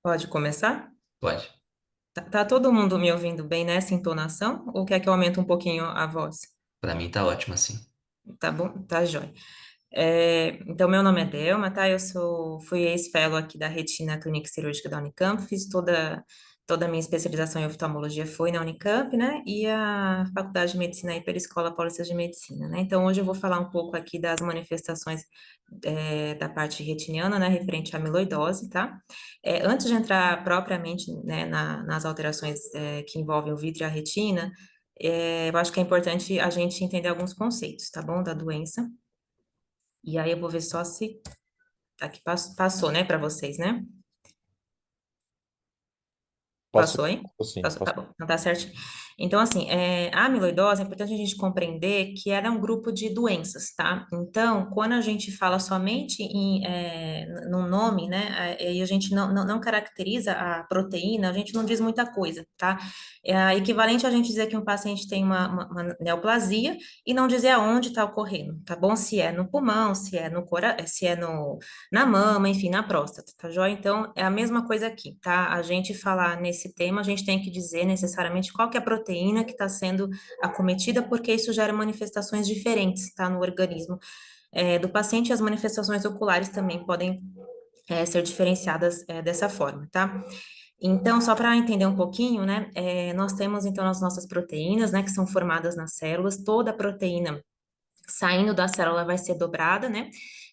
Pode começar? Pode. Tá todo mundo me ouvindo bem nessa entonação? Ou quer que eu aumente um pouquinho a voz? Pra mim tá ótimo assim. Tá bom? Tá jóia. Então, meu nome é Delma, tá? Fui ex-fellow aqui da Retina Clínica Cirúrgica da Unicamp, fiz toda a minha especialização em oftalmologia foi na Unicamp, né? E a Faculdade de Medicina aí pela Escola Paulista de Medicina, né? Então, hoje eu vou falar um pouco aqui das manifestações da parte retiniana, né? Referente à amiloidose, tá? Antes de entrar propriamente, né, nas alterações que envolvem o vidro e a retina, eu acho que é importante a gente entender alguns conceitos, tá bom? Da doença. E aí eu vou ver só se aqui passou, né, para vocês, né? Passou, Passou, hein? passou sim, Passou, tá passou. bom, não tá certo. Então, assim, a amiloidose é importante a gente compreender que ela é um grupo de doenças, tá? Então, quando a gente fala somente no nome, né, e a gente não caracteriza a proteína, a gente não diz muita coisa, tá? É equivalente a gente dizer que um paciente tem uma neoplasia e não dizer aonde está ocorrendo, tá bom? Se é no pulmão, se é no se é no na mama, enfim, na próstata, tá joia? Então, é a mesma coisa aqui, tá? A gente falar nesse tema, a gente tem que dizer necessariamente qual que é a proteína que está sendo acometida, porque isso gera manifestações diferentes, tá, no organismo do paciente, e as manifestações oculares também podem ser diferenciadas dessa forma, tá? Então, só para entender um pouquinho, né, nós temos então as nossas proteínas, né, que são formadas nas células, toda proteína saindo da célula vai ser dobrada, né?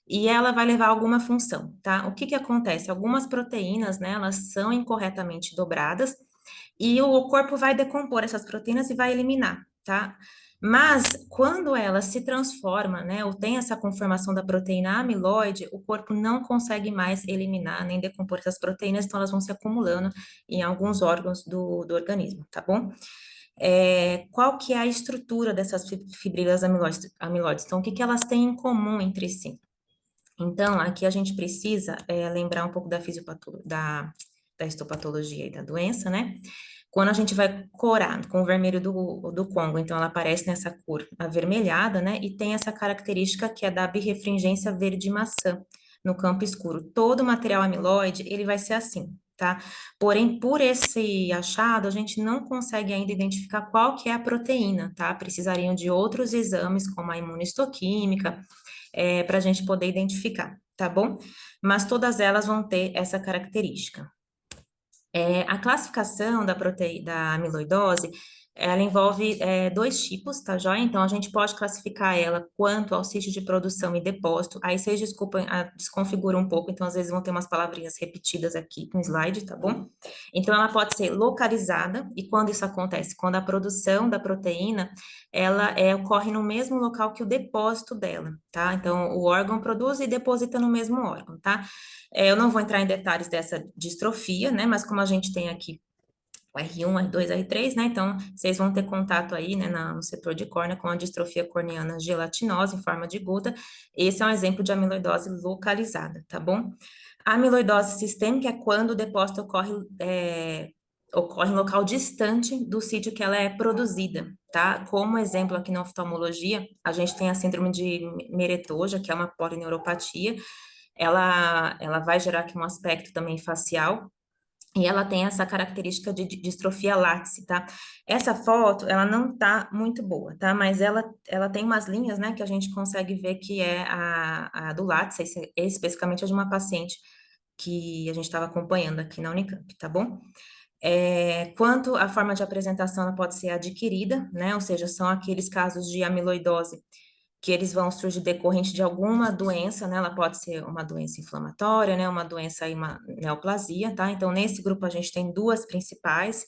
E ela vai levar alguma função, tá? O que que acontece? Algumas proteínas, né, elas são incorretamente dobradas e o corpo vai decompor essas proteínas e vai eliminar, tá? Mas quando ela se transforma, né, ou tem essa conformação da proteína amiloide, o corpo não consegue mais eliminar nem decompor essas proteínas, então elas vão se acumulando em alguns órgãos do organismo, tá bom? Qual que é a estrutura dessas fibrilas amiloides? Então, o que que elas têm em comum entre si? Então, aqui a gente precisa lembrar um pouco da histopatologia e da doença, né? Quando a gente vai corar com o vermelho do Congo, então ela aparece nessa cor avermelhada, né? E tem essa característica que é da birrefringência verde maçã no campo escuro. Todo o material amiloide, ele vai ser assim, tá? Porém, por esse achado, a gente não consegue ainda identificar qual que é a proteína, tá? Precisariam de outros exames, como a imunistoquímica, para a gente poder identificar, tá bom? Mas todas elas vão ter essa característica. A classificação da amiloidose, ela envolve dois tipos, tá joia? Então, a gente pode classificar ela quanto ao sítio de produção e depósito. Aí, vocês desculpem, desconfigura um pouco, então, às vezes, vão ter umas palavrinhas repetidas aqui no slide, tá bom? Então, ela pode ser localizada, e quando isso acontece? Quando a produção da proteína, ela ocorre no mesmo local que o depósito dela, tá? Então, o órgão produz e deposita no mesmo órgão, tá? Eu não vou entrar em detalhes dessa distrofia, né? Mas como a gente tem aqui o R1, R2, R3, né? Então, vocês vão ter contato aí, né, no setor de córnea com a distrofia corneana gelatinosa em forma de gota. Esse é um exemplo de amiloidose localizada, tá bom? A amiloidose sistêmica é quando o depósito ocorre em local distante do sítio que ela é produzida, tá? Como exemplo aqui na oftalmologia, a gente tem a síndrome de Meretoja, que é uma polineuropatia. Ela vai gerar aqui um aspecto também facial, e ela tem essa característica de distrofia látice, tá? Essa foto, ela não tá muito boa, tá? Mas ela tem umas linhas, né, que a gente consegue ver que é a do látice, especificamente a de uma paciente que a gente estava acompanhando aqui na Unicamp, tá bom? Quanto à forma de apresentação, ela pode ser adquirida, né? Ou seja, são aqueles casos de amiloidose que eles vão surgir decorrente de alguma doença, né? Ela pode ser uma doença inflamatória, né? Uma doença aí, uma neoplasia, tá? Então, nesse grupo a gente tem duas principais,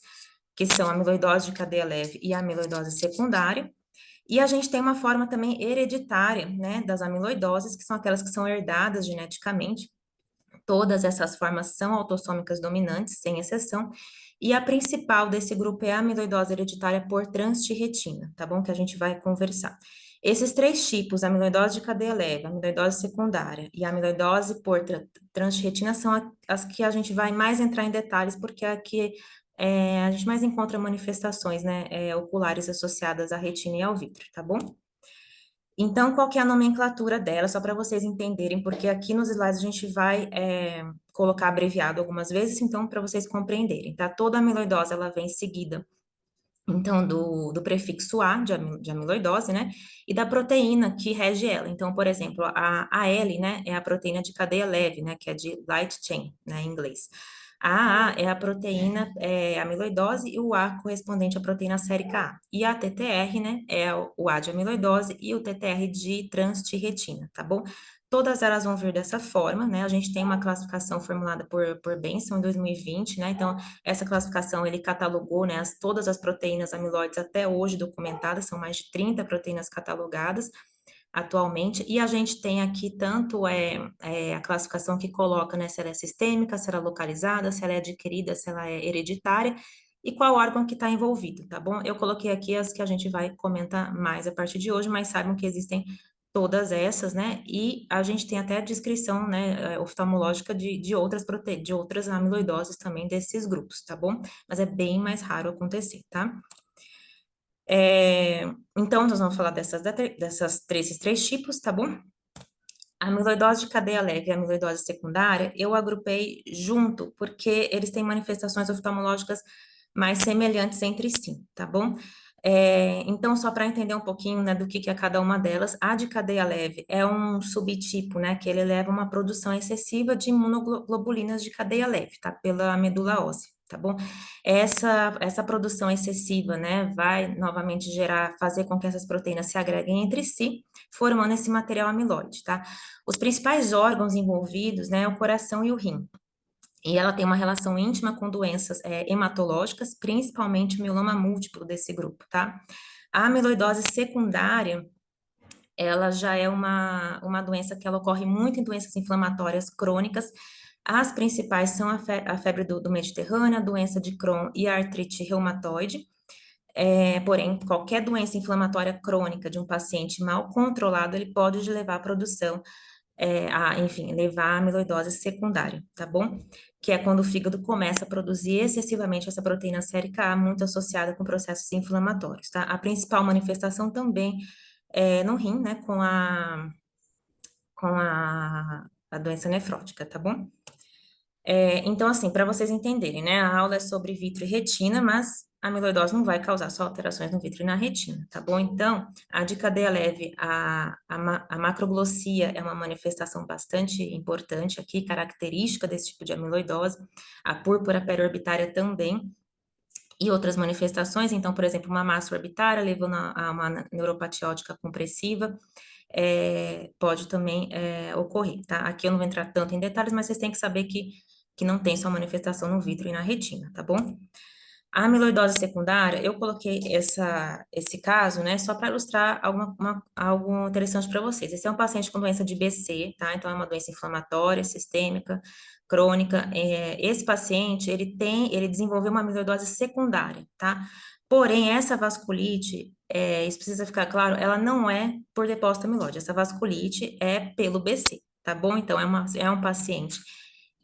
que são a amiloidose de cadeia leve e a amiloidose secundária. E a gente tem uma forma também hereditária, né, das amiloidoses, que são aquelas que são herdadas geneticamente. Todas essas formas são autossômicas dominantes, sem exceção, e a principal desse grupo é a amiloidose hereditária por transtirretina, tá bom? Que a gente vai conversar. Esses três tipos, amiloidose de cadeia leve, amiloidose secundária e amiloidose por transtirretina, são as que a gente vai mais entrar em detalhes, porque é aqui a gente mais encontra manifestações, né, oculares associadas à retina e ao vítreo, tá bom? Então, qual que é a nomenclatura dela, só para vocês entenderem, porque aqui nos slides a gente vai colocar abreviado algumas vezes, então, para vocês compreenderem, tá? Toda amiloidose, ela vem seguida, então, do prefixo A, de amiloidose, né? E da proteína que rege ela. Então, por exemplo, a L, né, é a proteína de cadeia leve, né, que é de light chain, né, em inglês. A é a proteína amiloidose e o A correspondente à proteína sérica A. E a TTR, né, é o A de amiloidose e o TTR de transtirretina, tá bom? Todas elas vão vir dessa forma, né? A gente tem uma classificação formulada por Benson em 2020, né? Então, essa classificação, ele catalogou, né, todas as proteínas amiloides até hoje documentadas, são mais de 30 proteínas catalogadas atualmente, e a gente tem aqui tanto a classificação que coloca, né, se ela é sistêmica, se ela é localizada, se ela é adquirida, se ela é hereditária, e qual órgão que está envolvido, tá bom? Eu coloquei aqui as que a gente vai comentar mais a partir de hoje, mas saibam que existem todas essas, né? E a gente tem até a descrição, né, oftalmológica de de outras amiloidoses também desses grupos, tá bom? Mas é bem mais raro acontecer, tá? Então, nós vamos falar desses três tipos, tá bom? A amiloidose de cadeia leve e a amiloidose secundária, eu agrupei junto, porque eles têm manifestações oftalmológicas mais semelhantes entre si, tá bom? Então, só para entender um pouquinho, né, do que é cada uma delas, a de cadeia leve é um subtipo, né, que ele leva a uma produção excessiva de imunoglobulinas de cadeia leve, tá? Pela medula óssea, tá bom? Essa produção excessiva, né, vai novamente fazer com que essas proteínas se agreguem entre si, formando esse material amiloide, tá? Os principais órgãos envolvidos, né, é o coração e o rim. E ela tem uma relação íntima com doenças hematológicas, principalmente o mieloma múltiplo desse grupo, tá? A amiloidose secundária, ela já é uma doença que ela ocorre muito em doenças inflamatórias crônicas. As principais são a febre do Mediterrâneo, a doença de Crohn e a artrite reumatoide. Porém, qualquer doença inflamatória crônica de um paciente mal controlado, ele pode levar à produção enfim, levar a amiloidose secundária, tá bom? Que é quando o fígado começa a produzir excessivamente essa proteína sérica A, muito associada com processos inflamatórios, tá? A principal manifestação também é no rim, né, com a doença nefrótica, tá bom? Então, assim, para vocês entenderem, né, a aula é sobre vítreo e retina, mas a amiloidose não vai causar só alterações no vítreo e na retina, tá bom? Então, a de cadeia leve, a macroglossia é uma manifestação bastante importante aqui, característica desse tipo de amiloidose, a púrpura periorbitária também, e outras manifestações, então, por exemplo, uma massa orbitária levando a uma neuropatia óptica compressiva, pode também ocorrer, tá? Aqui eu não vou entrar tanto em detalhes, mas vocês têm que saber que não tem só manifestação no vítreo e na retina, tá bom? A amiloidose secundária, eu coloquei esse caso, né, só para ilustrar algo interessante para vocês. Esse é um paciente com doença de BC, tá? Então, é uma doença inflamatória, sistêmica, crônica. Esse paciente, ele desenvolveu uma amiloidose secundária, tá? Porém, essa vasculite, isso precisa ficar claro, ela não é por depósito amiloide. Essa vasculite é pelo BC, tá bom? Então, é um paciente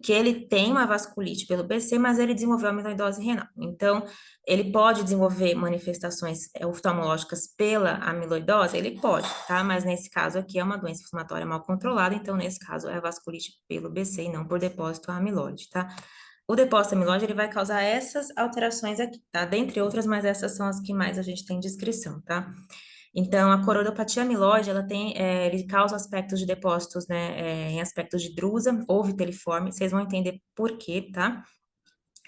que ele tem uma vasculite pelo BC, mas ele desenvolveu amiloidose renal. Então, ele pode desenvolver manifestações oftalmológicas pela amiloidose? Ele pode, tá? Mas nesse caso aqui é uma doença inflamatória mal controlada, então nesse caso é a vasculite pelo BC e não por depósito amiloide, tá? O depósito amiloide, ele vai causar essas alterações aqui, tá? Dentre outras, mas essas são as que mais a gente tem descrição, tá? Então, a coroidopatia amiloide, ele causa aspectos de depósitos, né, em aspectos de drusa ou viteliforme, vocês vão entender por quê, tá?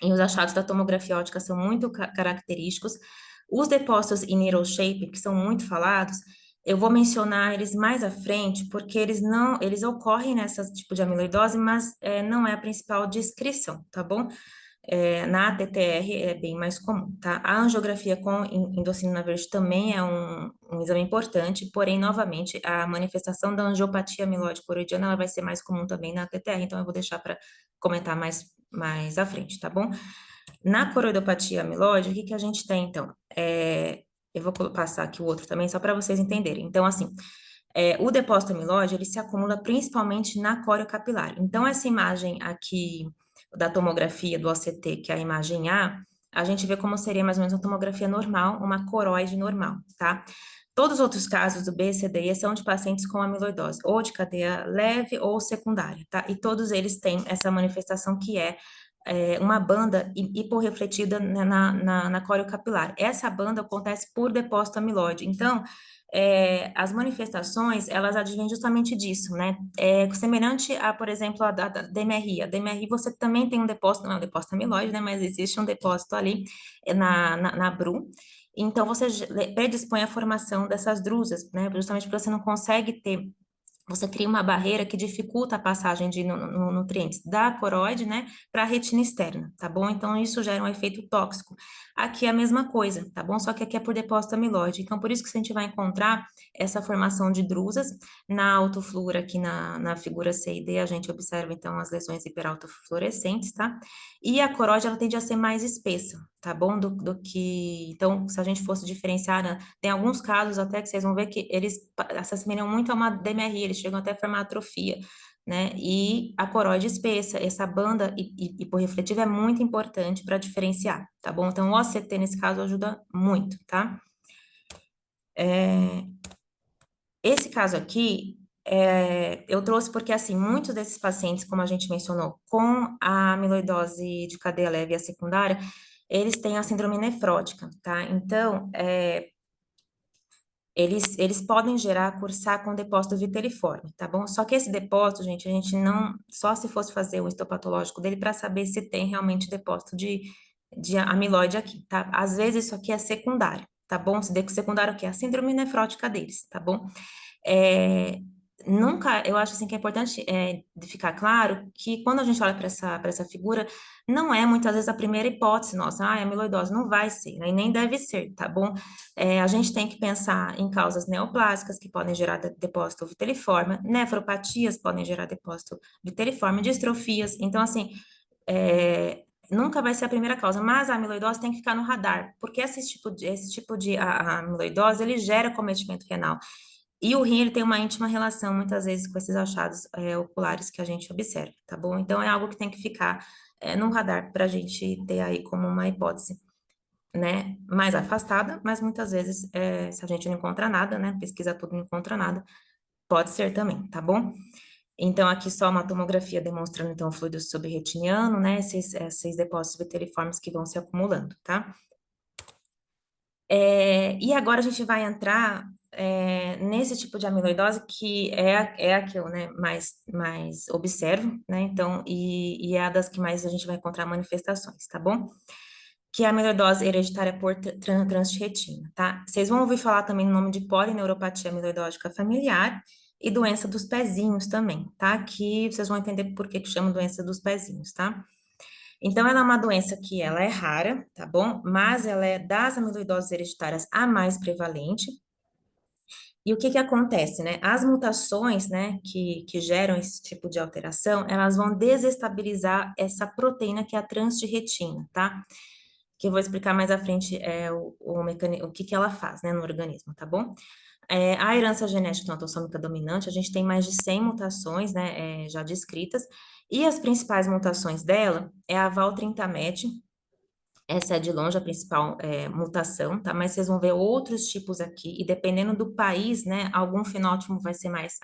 E os achados da tomografia óptica são muito característicos. Os depósitos in needle shape, que são muito falados, eu vou mencionar eles mais à frente, porque eles ocorrem nessa tipo de amiloidose, mas não é a principal descrição, tá bom? Na TTR é bem mais comum, tá? A angiografia com endossinina verde também é um exame importante, porém, novamente, a manifestação da angiopatia amiloide coroidiana, ela vai ser mais comum também na TTR, então eu vou deixar para comentar mais à frente, tá bom? Na coroidopatia amiloide, o que que a gente tem, então? Eu vou passar aqui o outro também, só para vocês entenderem. Então, assim, o depósito amiloide, ele se acumula principalmente na córeo capilar. Então, essa imagem aqui da tomografia do OCT, que é a imagem A, a gente vê como seria mais ou menos uma tomografia normal, uma coroide normal, tá? Todos os outros casos do B, C, D e E são de pacientes com amiloidose, ou de cadeia leve ou secundária, tá? E todos eles têm essa manifestação que é uma banda hiporrefletida na córeo capilar. Essa banda acontece por depósito amiloide. Então, as manifestações, elas advêm justamente disso, né? É semelhante a, por exemplo, a da DMRI. A DMRI você também tem um depósito, não é um depósito amiloide, né? Mas existe um depósito ali na BRU. Então, você predispõe a formação dessas drusas, né? Justamente porque você não consegue ter, você cria uma barreira que dificulta a passagem de nutrientes da coroide, né, para a retina externa, tá bom? Então, isso gera um efeito tóxico. Aqui é a mesma coisa, tá bom? Só que aqui é por depósito amiloide. Então, por isso que a gente vai encontrar essa formação de drusas na autofluora, aqui na figura C e D, a gente observa, então, as lesões hiperautofluorescentes, tá? E a coroide, ela tende a ser mais espessa, tá bom? Do que... Então, se a gente fosse diferenciar, né, tem alguns casos até que vocês vão ver que eles se assemelham muito a uma DMRI, eles chegam até a formar atrofia, né? E a coroide espessa, essa banda hiporrefletiva é muito importante para diferenciar, tá bom? Então, o OCT, nesse caso, ajuda muito, tá? Esse caso aqui, eu trouxe porque, assim, muitos desses pacientes, como a gente mencionou, com a amiloidose de cadeia leve e a secundária, eles têm a síndrome nefrótica, tá? Então, eles podem gerar cursar com depósito viteliforme, tá bom? Só que esse depósito, gente, a gente não, só se fosse fazer o histopatológico dele para saber se tem realmente depósito de amiloide aqui, tá? Às vezes isso aqui é secundário, tá bom? Se der secundário aqui é a síndrome nefrótica deles, tá bom? É, nunca, eu acho assim que é importante de ficar claro que quando a gente olha para essa figura, não é muitas vezes a primeira hipótese nossa, é amiloidose, não vai ser, né, e nem deve ser, tá bom? A gente tem que pensar em causas neoplásicas que podem gerar depósito viteliforme, nefropatias podem gerar depósito viteliforme, distrofias, então assim, nunca vai ser a primeira causa, mas a amiloidose tem que ficar no radar, porque esse tipo de a amiloidose, ele gera cometimento renal. E o rim, ele tem uma íntima relação, muitas vezes, com esses achados oculares que a gente observa, tá bom? Então, é algo que tem que ficar no radar para a gente ter aí como uma hipótese, né? Mais afastada, mas muitas vezes, se a gente não encontra nada, né? Pesquisa tudo, não encontra nada, pode ser também, tá bom? Então, aqui só uma tomografia demonstrando, então, o fluido subretiniano, né? Esses depósitos viteliformes que vão se acumulando, tá? E agora a gente vai entrar nesse tipo de amiloidose que é a que eu, né, mais observo, né, então, e é a das que mais a gente vai encontrar manifestações, tá bom? Que é a amiloidose hereditária por transretina, tá? Vocês vão ouvir falar também no nome de polineuropatia amiloidótica familiar e doença dos pezinhos também, tá? Que vocês vão entender por que chama doença dos pezinhos, tá? Então, ela é uma doença que ela é rara, tá bom? Mas ela é das amiloidoses hereditárias a mais prevalente. E o que que acontece, né? As mutações, né, que geram esse tipo de alteração, elas vão desestabilizar essa proteína que é a transtirretina, tá? Que eu vou explicar mais à frente o que que ela faz, né, no organismo, tá bom? A herança genética autossômica dominante, a gente tem mais de 100 mutações, né, já descritas, e as principais mutações dela é a Val30MET, essa é de longe a principal mutação, tá? Mas vocês vão ver outros tipos aqui, e dependendo do país, né, algum fenótipo vai ser mais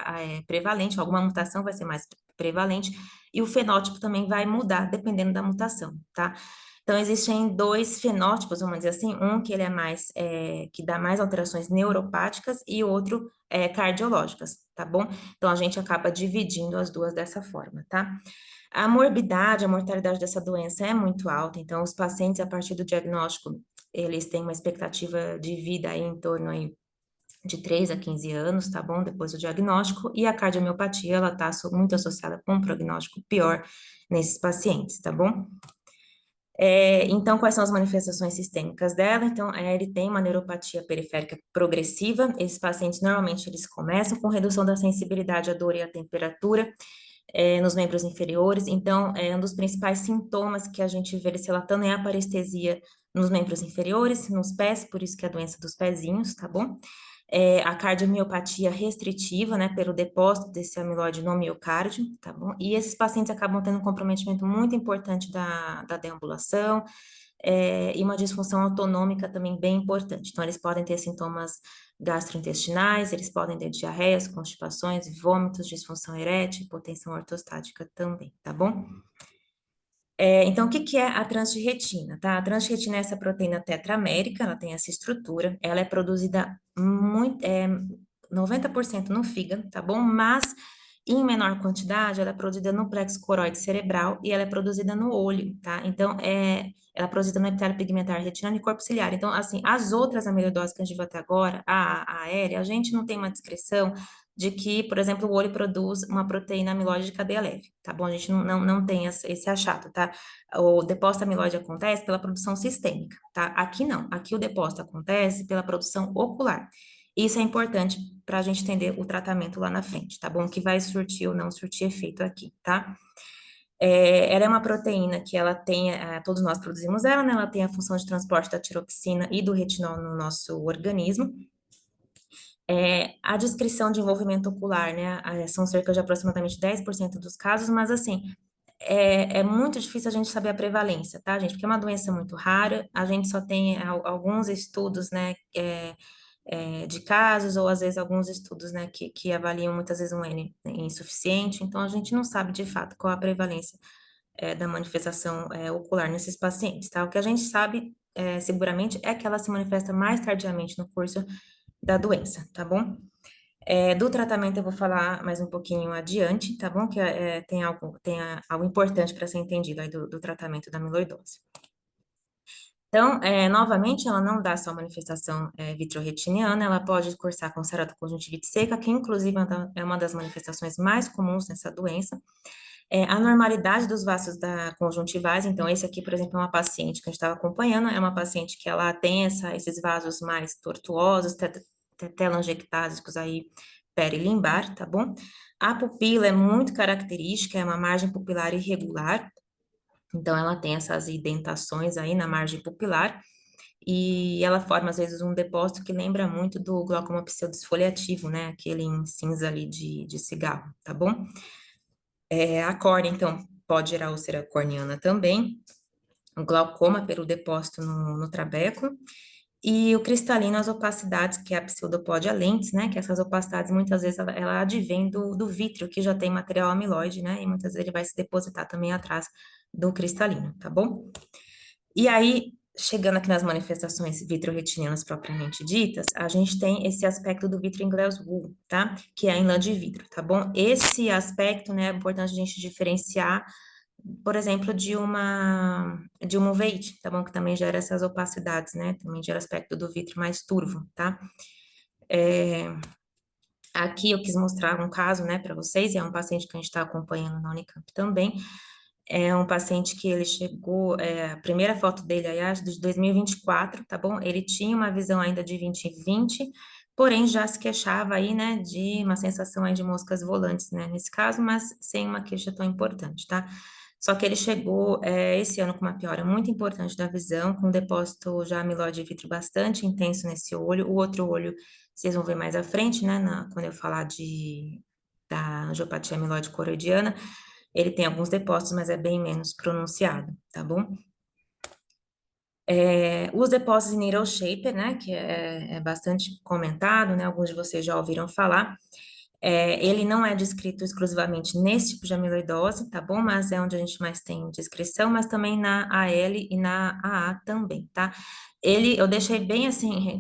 prevalente, alguma mutação vai ser mais prevalente, e o fenótipo também vai mudar, dependendo da mutação, tá? Então, existem dois fenótipos, vamos dizer assim, um que ele é mais, que dá mais alterações neuropáticas, e outro cardiológicas, tá bom? Então, a gente acaba dividindo as duas dessa forma, tá? A morbidade, a mortalidade dessa doença é muito alta, então os pacientes, a partir do diagnóstico, eles têm uma expectativa de vida aí em torno aí de 3 a 15 anos, tá bom? Depois do diagnóstico, e a cardiomiopatia, ela tá muito associada com um prognóstico pior nesses pacientes, tá bom? Então, quais são as manifestações sistêmicas dela? Então, ele tem uma neuropatia periférica progressiva. Esses pacientes, normalmente, eles começam com redução da sensibilidade à dor e à temperatura, nos membros inferiores. Então, um dos principais sintomas que a gente vê eles relatando é a parestesia nos membros inferiores, nos pés, por isso que é a doença dos pezinhos, tá bom? A cardiomiopatia restritiva, né, pelo depósito desse amiloide no miocárdio, tá bom? E esses pacientes acabam tendo um comprometimento muito importante da deambulação, e uma disfunção autonômica também bem importante. Então, eles podem ter sintomas gastrointestinais, eles podem ter diarreias, constipações, vômitos, disfunção erétil, hipotensão ortostática também, tá bom? Então, o que que é a transtirretina, tá? A transtirretina é essa proteína tetramérica, ela tem essa estrutura, ela é produzida 90% no fígado, tá bom? Mas, em menor quantidade, ela é produzida no plexo coroide cerebral e ela é produzida no olho, tá? Então, ela é produzida no epitélio pigmentar retinal e corpo ciliar. Então, assim, as outras amiloidoses que a gente viu até agora, a aérea, a gente não tem uma descrição de que, por exemplo, o olho produz uma proteína amiloide de cadeia leve, tá bom? A gente não tem esse achado, tá? O depósito amiloide acontece pela produção sistêmica, tá? Aqui não, aqui o depósito acontece pela produção ocular. Isso é importante para a gente entender o tratamento lá na frente, tá bom? Que vai surtir ou não surtir efeito aqui, tá? Ela é uma proteína que ela tem, todos nós produzimos ela, né? Ela tem a função de transporte da tiroxina e do retinol no nosso organismo. A descrição de envolvimento ocular, né, são cerca de aproximadamente 10% dos casos, mas assim, é muito difícil a gente saber a prevalência, tá, gente? Porque é uma doença muito rara, a gente só tem alguns estudos, né, de casos, ou às vezes alguns estudos, né, que avaliam muitas vezes um N insuficiente, então a gente não sabe de fato qual a prevalência da manifestação ocular nesses pacientes, tá? O que a gente sabe, seguramente, é que ela se manifesta mais tardiamente no curso da doença, tá bom? Do tratamento eu vou falar mais um pouquinho adiante, tá bom? Que tem algo importante para ser entendido aí do tratamento da amiloidose. Então, novamente, ela não dá só manifestação vitreoretiniana, ela pode cursar com ceratoconjuntivite seca, que inclusive é uma das manifestações mais comuns nessa doença. A normalidade dos vasos da conjuntivais, então esse aqui, por exemplo, é uma paciente que a gente estava acompanhando, é uma paciente que ela tem esses vasos mais tortuosos, telangiectásicos aí, perilimbar, tá bom? A pupila é muito característica, é uma margem pupilar irregular, então ela tem essas indentações aí na margem pupilar, e ela forma, às vezes, um depósito que lembra muito do glaucoma pseudoesfoliativo, né? Aquele em cinza ali de cigarro, tá bom? A córnea, então, pode gerar úlcera corneana também, o glaucoma pelo depósito no trabeco, e o cristalino, as opacidades, que é a pseudopode lentes, né, que essas opacidades, muitas vezes, ela advém do vítreo, que já tem material amiloide, né, e muitas vezes ele vai se depositar também atrás do cristalino, tá bom? E aí, chegando aqui nas manifestações vitreoretinianas propriamente ditas, a gente tem esse aspecto do vítreo inglês wool, tá? Que é a lã de vidro, tá bom? Esse aspecto, né, é importante a gente diferenciar, por exemplo, de uma uveíte, tá bom? Que também gera essas opacidades, né? Também gera aspecto do vidro mais turvo, tá? Aqui eu quis mostrar um caso, né, para vocês, é um paciente que a gente está acompanhando na Unicamp também, é um paciente que ele chegou, a primeira foto dele, aliás, de 2024, tá bom? Ele tinha uma visão ainda de 20/20, porém já se queixava aí, né, de uma sensação aí de moscas volantes, né, nesse caso, mas sem uma queixa tão importante, tá? Só que ele chegou, esse ano com uma piora muito importante da visão, com um depósito já amiloide de vítreo bastante intenso nesse olho, o outro olho, vocês vão ver mais à frente, né, quando eu falar da angiopatia amiloide coroidiana, ele tem alguns depósitos, mas é bem menos pronunciado, tá bom? Os depósitos em needle shaper, né, que é bastante comentado, né, alguns de vocês já ouviram falar, ele não é descrito exclusivamente nesse tipo de amiloidose, tá bom? Mas é onde a gente mais tem descrição, mas também na AL e na AA também, tá? Eu deixei bem assim,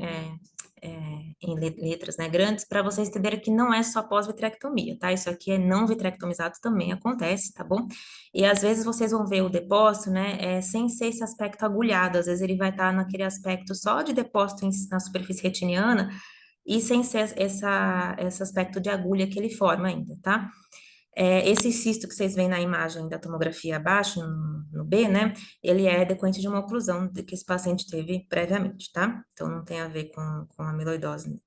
em letras, né, grandes, para vocês entenderem que não é só pós-vitrectomia, tá? Isso aqui é não vitrectomizado também acontece, tá bom? E às vezes vocês vão ver o depósito, né, sem ser esse aspecto agulhado, às vezes ele vai estar naquele aspecto só de depósito na superfície retiniana, e sem ser esse aspecto de agulha que ele forma ainda, tá? Esse cisto que vocês veem na imagem da tomografia abaixo, no B, né? Ele é decorrente de uma oclusão que esse paciente teve previamente, tá? Então, não tem a ver com amiloidose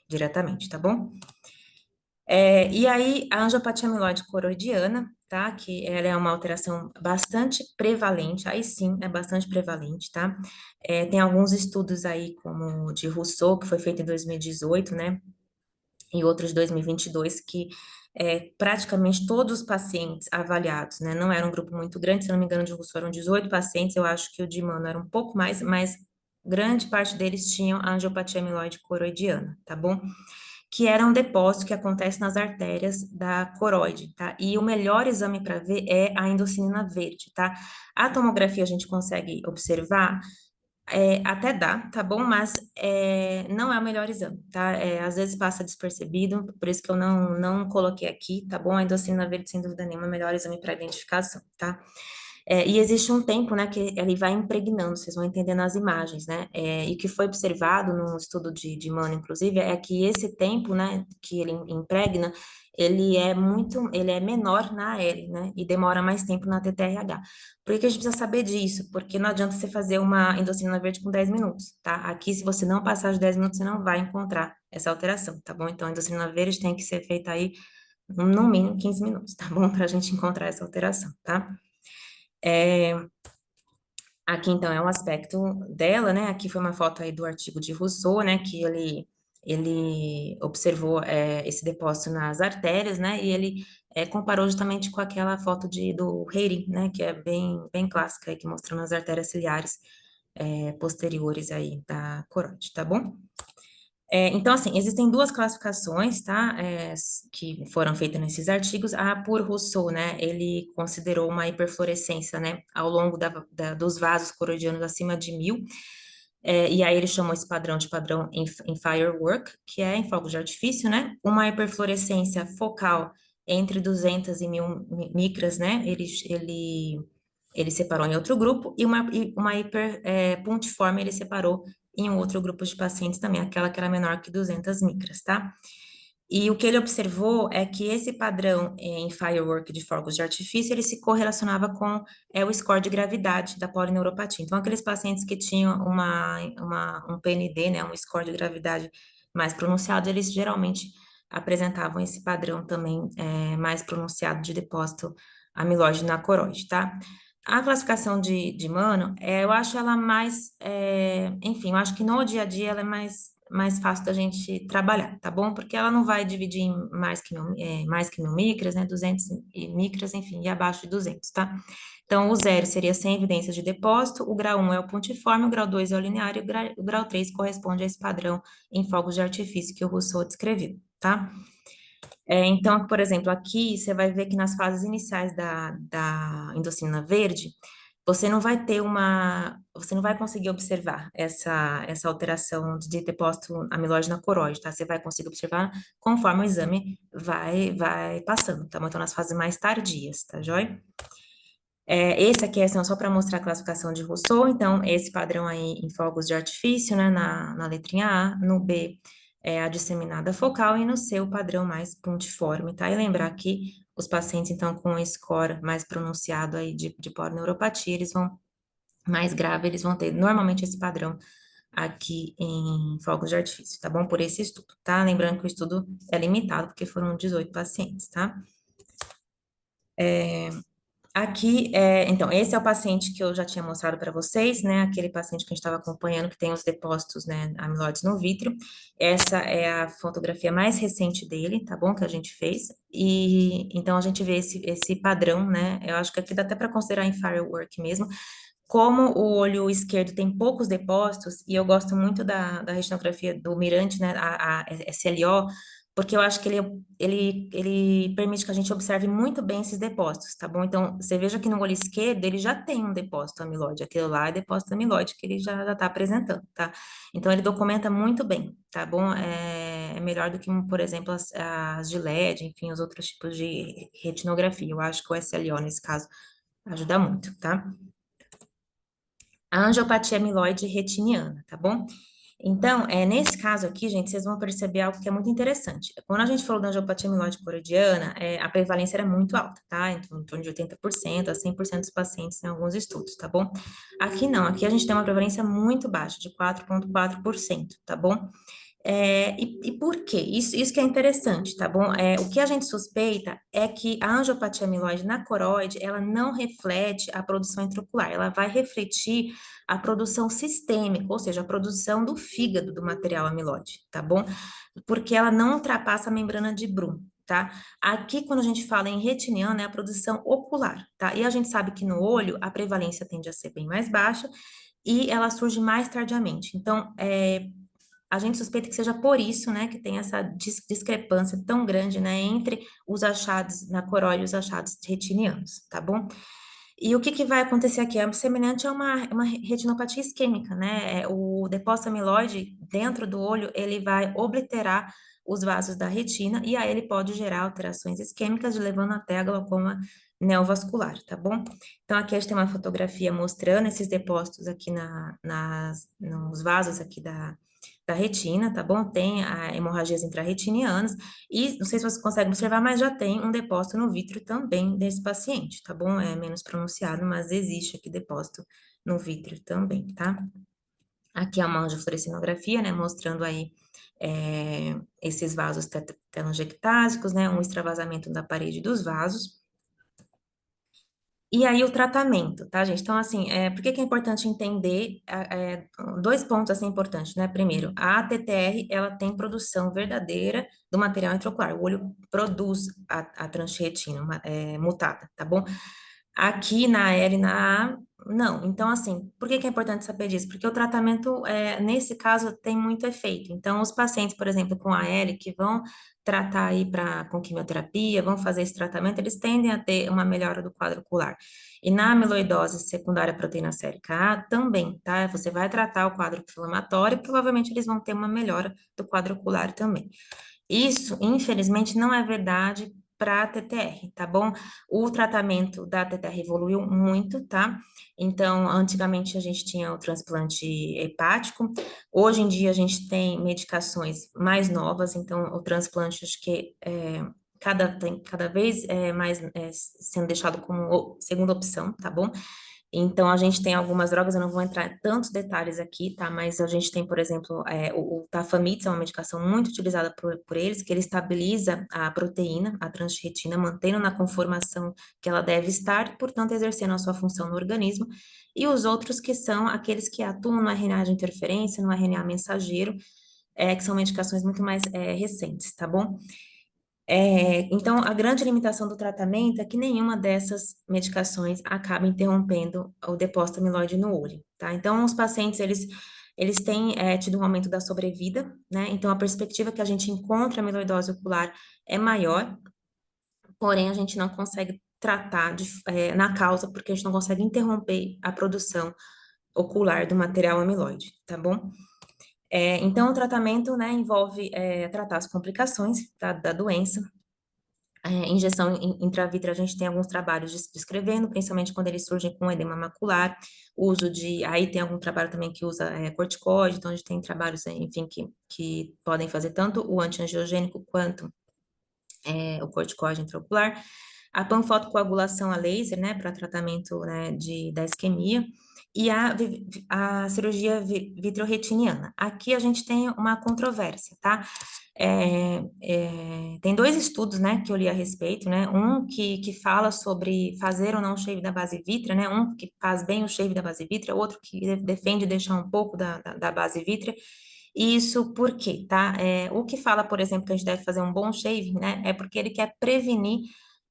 diretamente, tá bom? E aí, a angiopatia amiloide coroidiana, tá? Que ela é uma alteração bastante prevalente, aí sim, é bastante prevalente, tá? Tem alguns estudos aí, como o de Rousseau, que foi feito em 2018, né? E outros de 2022, que praticamente todos os pacientes avaliados, né? Não era um grupo muito grande, se não me engano, de Russo foram 18 pacientes, eu acho que o de Mano era um pouco mais, mas grande parte deles tinham a angiopatia amiloide coroidiana, tá bom? Que era um depósito que acontece nas artérias da coroide, tá? E o melhor exame para ver é a endossinina verde, tá? A tomografia a gente consegue observar, até dá, tá bom? Mas não é o melhor exame, tá? Às vezes passa despercebido, por isso que eu não coloquei aqui, tá bom? A endossinina verde, sem dúvida nenhuma, é o melhor exame para identificação, tá? E existe um tempo, né, que ele vai impregnando, vocês vão entender nas imagens, né? E o que foi observado no estudo de Mano, inclusive, é que esse tempo, né, que ele impregna, ele é menor na AL, né? E demora mais tempo na TTRH. Por que a gente precisa saber disso? Porque não adianta você fazer uma endoscina verde com 10 minutos, tá? Aqui, se você não passar de 10 minutos, você não vai encontrar essa alteração, tá bom? Então, a endoscina verde tem que ser feita aí no mínimo 15 minutos, tá bom? Para a gente encontrar essa alteração, tá? Aqui, então, é um aspecto dela, né? Aqui foi uma foto aí do artigo de Rousseau, né? Que ele observou esse depósito nas artérias, né? E ele comparou justamente com aquela foto do Heyring, né? Que é bem clássica, aí, que mostrando as artérias ciliares posteriores aí da coroide, tá bom? Então, assim, existem duas classificações, tá, que foram feitas nesses artigos. A por Rousseau, né, ele considerou uma hiperfluorescência, né, ao longo dos vasos coroidianos acima de 1000, e aí ele chamou esse padrão de padrão em firework, que é em fogo de artifício, né, uma hiperfluorescência focal entre 200 e 1000 micras, né, ele separou em outro grupo, e uma puntiforme ele separou em um outro grupo de pacientes também, aquela que era menor que 200 micras, tá? E o que ele observou é que esse padrão em firework de fogos de artifício, ele se correlacionava com o score de gravidade da polineuropatia. Então, aqueles pacientes que tinham um PND, né, um score de gravidade mais pronunciado, eles geralmente apresentavam esse padrão também mais pronunciado de depósito amiloide na coroide, tá? A classificação de Mano, eu acho ela mais, enfim, eu acho que no dia a dia ela é mais fácil da gente trabalhar, tá bom? Porque ela não vai dividir em mais que 1000 micras, né? 200 micras, enfim, e abaixo de 200, tá? Então, o zero seria sem evidência de depósito, o grau 1 é o pontiforme, o grau 2 é o linear e o grau 3 corresponde a esse padrão em fogos de artifício que o Rousseau descreveu, tá? Então, por exemplo, aqui você vai ver que nas fases iniciais da endocina verde, você não vai conseguir observar essa alteração de depósito amiloide na coroide, tá? Você vai conseguir observar conforme o exame vai passando, tá bom? Então, nas fases mais tardias, tá joia? Esse aqui é assim, só para mostrar a classificação de Rousseau, então, esse padrão aí em fogos de artifício, né, na letrinha A, no B é a disseminada focal e no C o padrão mais pontiforme, tá? E lembrar que os pacientes, então, com um score mais pronunciado aí de polineuropatia, mais grave, eles vão ter normalmente esse padrão aqui em fogos de artifício, tá bom? Por esse estudo, tá? Lembrando que o estudo é limitado, porque foram 18 pacientes, tá? Aqui, então, esse é o paciente que eu já tinha mostrado para vocês, né? Aquele paciente que a gente estava acompanhando, que tem os depósitos, né, amiloides no vítreo. Essa é a fotografia mais recente dele, tá bom? Que a gente fez. E então a gente vê esse padrão, né? Eu acho que aqui dá até para considerar em firework mesmo. Como o olho esquerdo tem poucos depósitos, e eu gosto muito da retinografia do Mirante, né, a SLO, porque eu acho que ele permite que a gente observe muito bem esses depósitos, tá bom? Então, você veja que no olho esquerdo ele já tem um depósito amiloide, aquele lá é depósito amiloide que ele já está apresentando, tá? Então, ele documenta muito bem, tá bom? É melhor do que, por exemplo, as de LED, enfim, os outros tipos de retinografia. Eu acho que o SLO, nesse caso, ajuda muito, tá? A angiopatia amiloide retiniana, tá bom? Então, nesse caso aqui, gente, vocês vão perceber algo que é muito interessante. Quando a gente falou da angiopatia amiloide coroidiana, a prevalência era muito alta, tá? Então, em torno de 80% a 100% dos pacientes em alguns estudos, tá bom? Aqui não, aqui a gente tem uma prevalência muito baixa, de 4,4%, tá bom? E por quê? Isso que é interessante, tá bom? O que a gente suspeita é que a angiopatia amiloide na coroide, ela não reflete a produção intraocular, ela vai refletir a produção sistêmica, ou seja, a produção do fígado do material amiloide, tá bom? Porque ela não ultrapassa a membrana de Brum. tá? Aqui, quando a gente fala em retiniana, é a produção ocular, tá? E a gente sabe que no olho, a prevalência tende a ser bem mais baixa e ela surge mais tardiamente. Então, a gente suspeita que seja por isso, né, que tem essa discrepância tão grande, né, entre os achados na coroide e os achados retinianos, tá bom? E o que que vai acontecer aqui? É semelhante a uma retinopatia isquêmica, né? O depósito amiloide dentro do olho, ele vai obliterar os vasos da retina e aí ele pode gerar alterações isquêmicas, levando até a glaucoma neovascular, tá bom? Então, aqui a gente tem uma fotografia mostrando esses depósitos aqui nos vasos aqui da retina, tá bom? Tem hemorragias intrarretinianas e não sei se você consegue observar, mas já tem um depósito no vítreo também desse paciente, tá bom? É menos pronunciado, mas existe aqui depósito no vítreo também, tá? Aqui é uma angiofluorescinografia, né? Mostrando aí esses vasos telangiectásicos, né? Um extravasamento da parede dos vasos. E aí o tratamento, tá, gente? Então, assim, por que que é importante entender dois pontos, assim, importantes, né? Primeiro, a TTR, ela tem produção verdadeira do material intraocular. O olho produz a transretina mutada, tá bom? Aqui na L e na A, não. Então, assim, por que que é importante saber disso? Porque o tratamento, nesse caso, tem muito efeito. Então, os pacientes, por exemplo, com a L, que vão tratar aí com quimioterapia, vão fazer esse tratamento, eles tendem a ter uma melhora do quadro ocular. E na amiloidose secundária à proteína sérica A também, tá? Você vai tratar o quadro inflamatório e provavelmente eles vão ter uma melhora do quadro ocular também. Isso, infelizmente, não é verdade para a TTR, tá bom? O tratamento da TTR evoluiu muito, tá? Então, antigamente a gente tinha o transplante hepático, hoje em dia a gente tem medicações mais novas, então o transplante acho que tem cada vez mais sendo deixado como segunda opção, tá bom? Então, a gente tem algumas drogas, eu não vou entrar em tantos detalhes aqui, tá? Mas a gente tem, por exemplo, o Tafamidis, é uma medicação muito utilizada por eles, que ele estabiliza a proteína, a transretina, mantendo na conformação que ela deve estar, portanto, exercendo a sua função no organismo. E os outros que são aqueles que atuam no RNA de interferência, no RNA mensageiro, que são medicações muito mais recentes, tá bom? Então, a grande limitação do tratamento é que nenhuma dessas medicações acaba interrompendo o depósito amiloide no olho, tá? Então, os pacientes, eles têm tido um aumento da sobrevida, né? Então, a perspectiva que a gente encontra amiloidose ocular é maior, porém, a gente não consegue tratar na causa, porque a gente não consegue interromper a produção ocular do material amiloide, tá bom? Então, o tratamento, né, envolve tratar as complicações da doença, injeção intravítrea, a gente tem alguns trabalhos descrevendo, principalmente quando eles surgem com edema macular, aí tem algum trabalho também que usa corticoide, então a gente tem trabalhos, enfim, que podem fazer tanto o antiangiogênico quanto o corticoide intraocular, a panfotocoagulação a laser, né, para tratamento, né, da isquemia, e a cirurgia vitreoretiniana. Aqui a gente tem uma controvérsia, tá? Tem dois estudos, né, que eu li a respeito, né, um que fala sobre fazer ou não o shave da base vítrea, né, um que faz bem o shave da base vítrea, outro que defende deixar um pouco da base vítrea. Isso por quê, tá? O que fala, por exemplo, que a gente deve fazer um bom shaving, né, é porque ele quer prevenir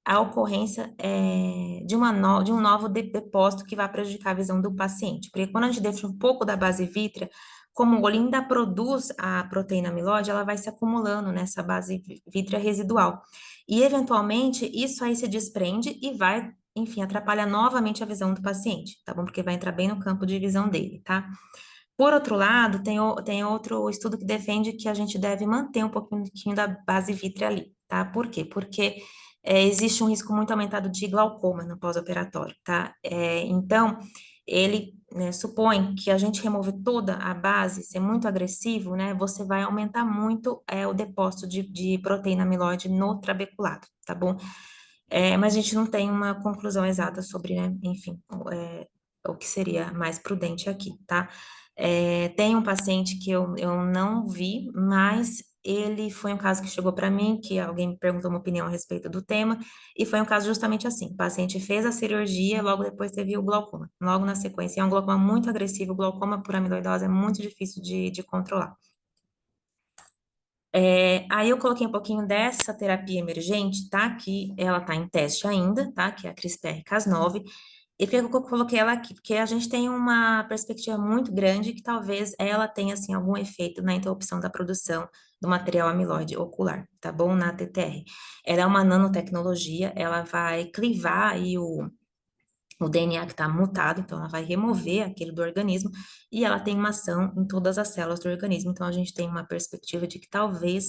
a ocorrência de um novo depósito que vai prejudicar a visão do paciente. Porque quando a gente deixa um pouco da base vítrea, como o olho ainda produz a proteína amiloide, ela vai se acumulando nessa base vítrea residual. E, eventualmente, isso aí se desprende e vai, enfim, atrapalhar novamente a visão do paciente, tá bom? Porque vai entrar bem no campo de visão dele, tá? Por outro lado, tem outro estudo que defende que a gente deve manter um pouquinho da base vítrea ali, tá? Por quê? Porque existe um risco muito aumentado de glaucoma no pós-operatório, tá? Então, ele, né, supõe que a gente remover toda a base, ser muito agressivo, né? Você vai aumentar muito o depósito de proteína amiloide no trabeculado, tá bom? Mas a gente não tem uma conclusão exata sobre, né, enfim, o que seria mais prudente aqui, tá? Tem um paciente que eu não vi, mas ele foi um caso que chegou para mim, que alguém me perguntou uma opinião a respeito do tema, e foi um caso justamente assim: o paciente fez a cirurgia, logo depois teve o glaucoma, logo na sequência. É um glaucoma muito agressivo, o glaucoma por amiloidose é muito difícil de controlar. Aí eu coloquei um pouquinho dessa terapia emergente, tá? Que ela tá em teste ainda, tá? Que é a CRISPR-Cas9. E por que eu coloquei ela aqui? Porque a gente tem uma perspectiva muito grande que talvez ela tenha, assim, algum efeito na interrupção da produção do material amiloide ocular, tá bom? Na TTR. Ela é uma nanotecnologia, ela vai clivar aí o DNA que está mutado, então ela vai remover aquele do organismo e ela tem uma ação em todas as células do organismo. Então a gente tem uma perspectiva de que talvez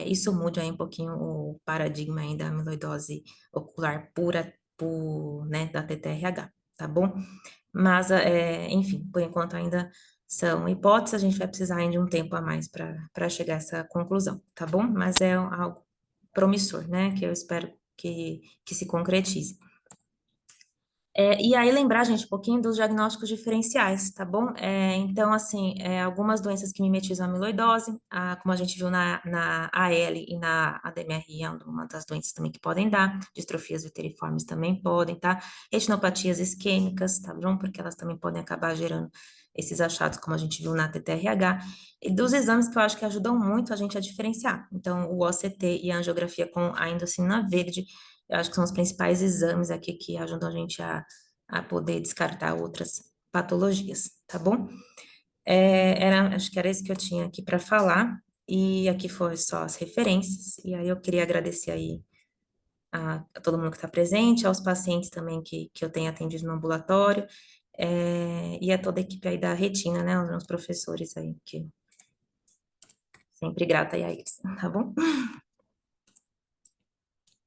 isso mude aí um pouquinho o paradigma aí da amiloidose ocular pura, né, da TTRH, tá bom? Mas, enfim, por enquanto ainda são hipóteses, a gente vai precisar ainda de um tempo a mais para chegar a essa conclusão, tá bom? Mas é algo promissor, né, que eu espero que se concretize. E aí lembrar, gente, um pouquinho dos diagnósticos diferenciais, tá bom? Então, assim, algumas doenças que mimetizam a amiloidose, como a gente viu na AL e na ADMRI, é uma das doenças também que podem dar, distrofias viteriformes também podem, tá? Retinopatias isquêmicas, tá bom? Porque elas também podem acabar gerando esses achados, como a gente viu na TTRH, e dos exames que eu acho que ajudam muito a gente a diferenciar. Então, o OCT e a angiografia com a endocina verde, eu acho que são os principais exames aqui que ajudam a gente a poder descartar outras patologias, tá bom? Acho que era isso que eu tinha aqui para falar, e aqui foi só as referências, e aí eu queria agradecer aí a todo mundo que está presente, aos pacientes também que eu tenho atendido no ambulatório, e a toda a equipe aí da Retina, né, os meus professores aí, que sempre grata aí a eles, tá bom?